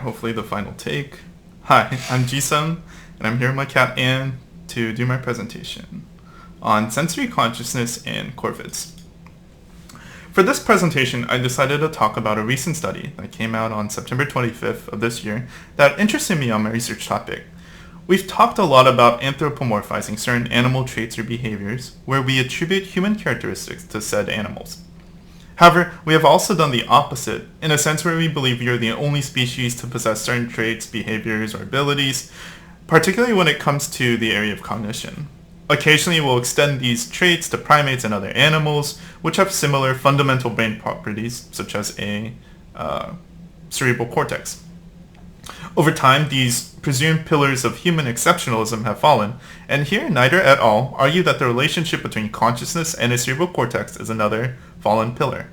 hopefully the final take. Hi, I'm Jisung, and I'm here with my cat Anne to do my presentation on sensory consciousness in Corvids. For this presentation, I decided to talk about a recent study that came out on September 25th of this year that interested me on my research topic. We've talked a lot about anthropomorphizing certain animal traits or behaviors where we attribute human characteristics to said animals. However, we have also done the opposite, in a sense where we believe we are the only species to possess certain traits, behaviors, or abilities, particularly when it comes to the area of cognition. Occasionally, we'll extend these traits to primates and other animals, which have similar fundamental brain properties, such as a cerebral cortex. Over time, these presumed pillars of human exceptionalism have fallen, and here Nider et al. Argue that the relationship between consciousness and a cerebral cortex is another fallen pillar.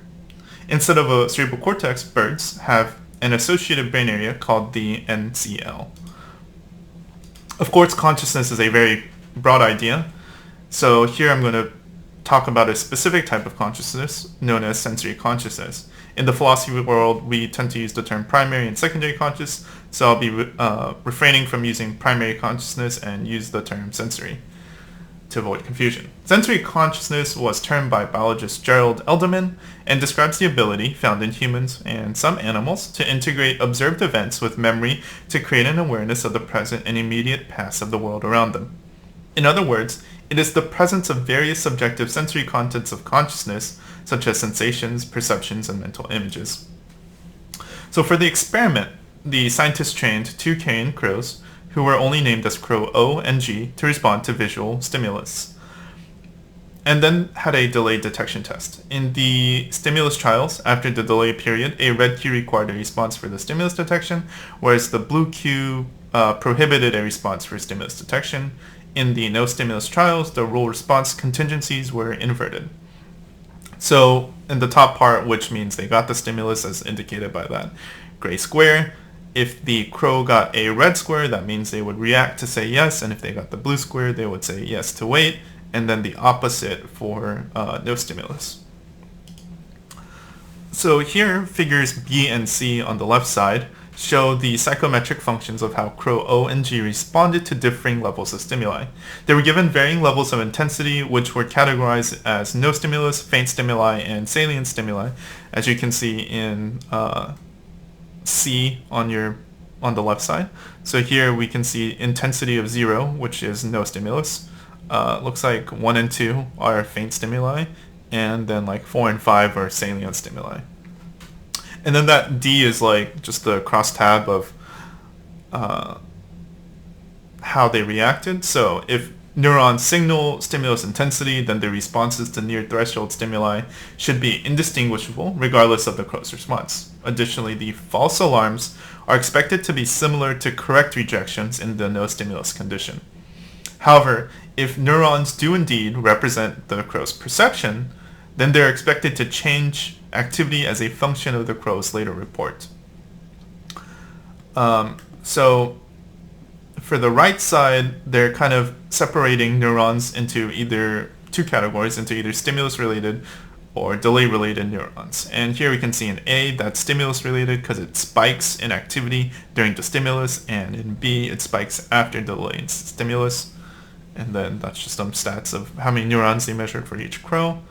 Instead of a cerebral cortex, birds have an associated brain area called the NCL. Of course, consciousness is a very broad idea, so here I'm going to talk about a specific type of consciousness known as sensory consciousness. In the philosophy world, we tend to use the term primary and secondary conscious, so I'll be refraining from using primary consciousness and use the term sensory to avoid confusion. Sensory consciousness was termed by biologist Gerald Elderman and describes the ability found in humans and some animals to integrate observed events with memory to create an awareness of the present and immediate past of the world around them. In other words, it is the presence of various subjective sensory contents of consciousness, such as sensations, perceptions, and mental images. So for the experiment, the scientists trained two carrion crows, who were only named as crow O and G, to respond to visual stimulus, and then had a delayed detection test. In the stimulus trials, after the delay period, a red cue required a response for the stimulus detection, whereas the blue cue prohibited a response for stimulus detection. In the no stimulus trials, the rule response contingencies were inverted. So in the top part, which means they got the stimulus as indicated by that gray square, if the crow got a red square, that means they would react to say yes, and if they got the blue square, they would say yes to wait, and then the opposite for no stimulus. So here, figures B and C on the left side show the psychometric functions of how crow O and G responded to differing levels of stimuli. They were given varying levels of intensity, which were categorized as no stimulus, faint stimuli, and salient stimuli, as you can see in C on the left side. So here we can see intensity of 0, which is no stimulus. Looks like 1 and 2 are faint stimuli, and then like 4 and 5 are salient stimuli. And then that D is like just the crosstab of how they reacted. So if neurons signal stimulus intensity, then the responses to near threshold stimuli should be indistinguishable regardless of the crow's response. Additionally, the false alarms are expected to be similar to correct rejections in the no stimulus condition. However, if neurons do indeed represent the crow's perception, then they're expected to change activity as a function of the crow's later report. So for the right side, they're kind of separating neurons into either two categories, into either stimulus-related or delay-related neurons. And here we can see in A, that's stimulus-related because it spikes in activity during the stimulus, and in B, it spikes after delayed stimulus. And then that's just some stats of how many neurons they measured for each crow.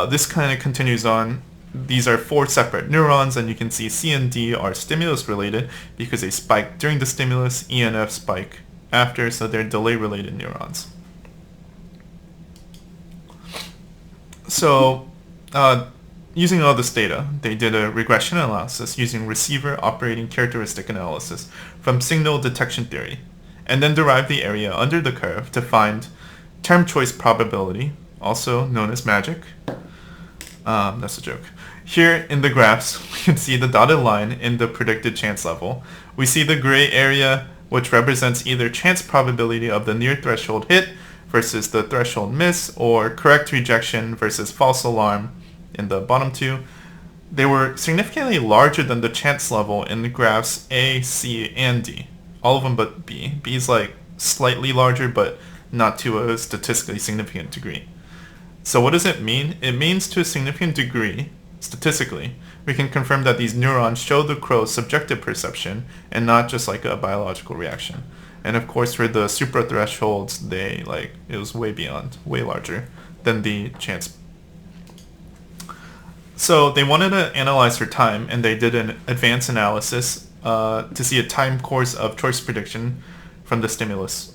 This kind of continues on. These are 4 separate neurons, and you can see C and D are stimulus-related because they spike during the stimulus, E and F spike after, so they're delay-related neurons. So, using all this data, they did a regression analysis using receiver operating characteristic analysis from signal detection theory, and then derived the area under the curve to find term choice probability, also known as magic. That's a joke. Here in the graphs, we can see the dotted line in the predicted chance level. We see the gray area, which represents either chance probability of the near threshold hit versus the threshold miss, or correct rejection versus false alarm in the bottom two. They were significantly larger than the chance level in the graphs A, C, and D. All of them but B. B is like slightly larger, but not to a statistically significant degree. So what does it mean? It means to a significant degree, statistically, we can confirm that these neurons show the crow's subjective perception and not just like a biological reaction. And of course, for the supra thresholds, it was way beyond, way larger than the chance. So they wanted to analyze for time, and they did an advanced analysis to see a time course of choice prediction from the stimulus.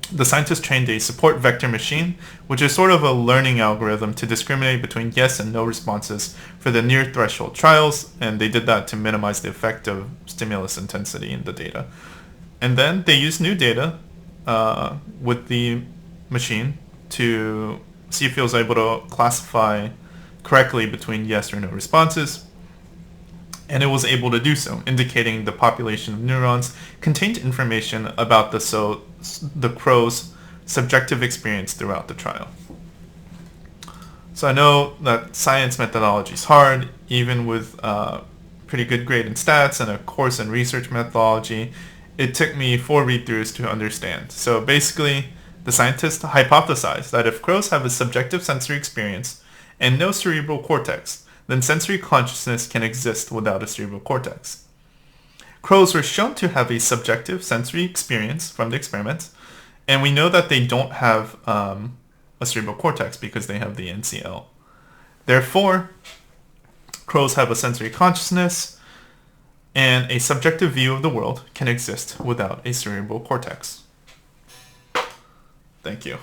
The scientists trained a support vector machine, which is sort of a learning algorithm to discriminate between yes and no responses for the near threshold trials, and they did that to minimize the effect of stimulus intensity in the data. And then they used new data with the machine to see if it was able to classify correctly between yes or no responses, and it was able to do so, indicating the population of neurons contained information about the crow's subjective experience throughout the trial. So I know that science methodology is hard, even with pretty good grade in stats and a course in research methodology. It took me 4 read-throughs to understand. So basically, the scientists hypothesized that if crows have a subjective sensory experience and no cerebral cortex, then sensory consciousness can exist without a cerebral cortex. Crows were shown to have a subjective sensory experience from the experiments, and we know that they don't have a cerebral cortex because they have the NCL. Therefore, crows have a sensory consciousness, and a subjective view of the world can exist without a cerebral cortex. Thank you.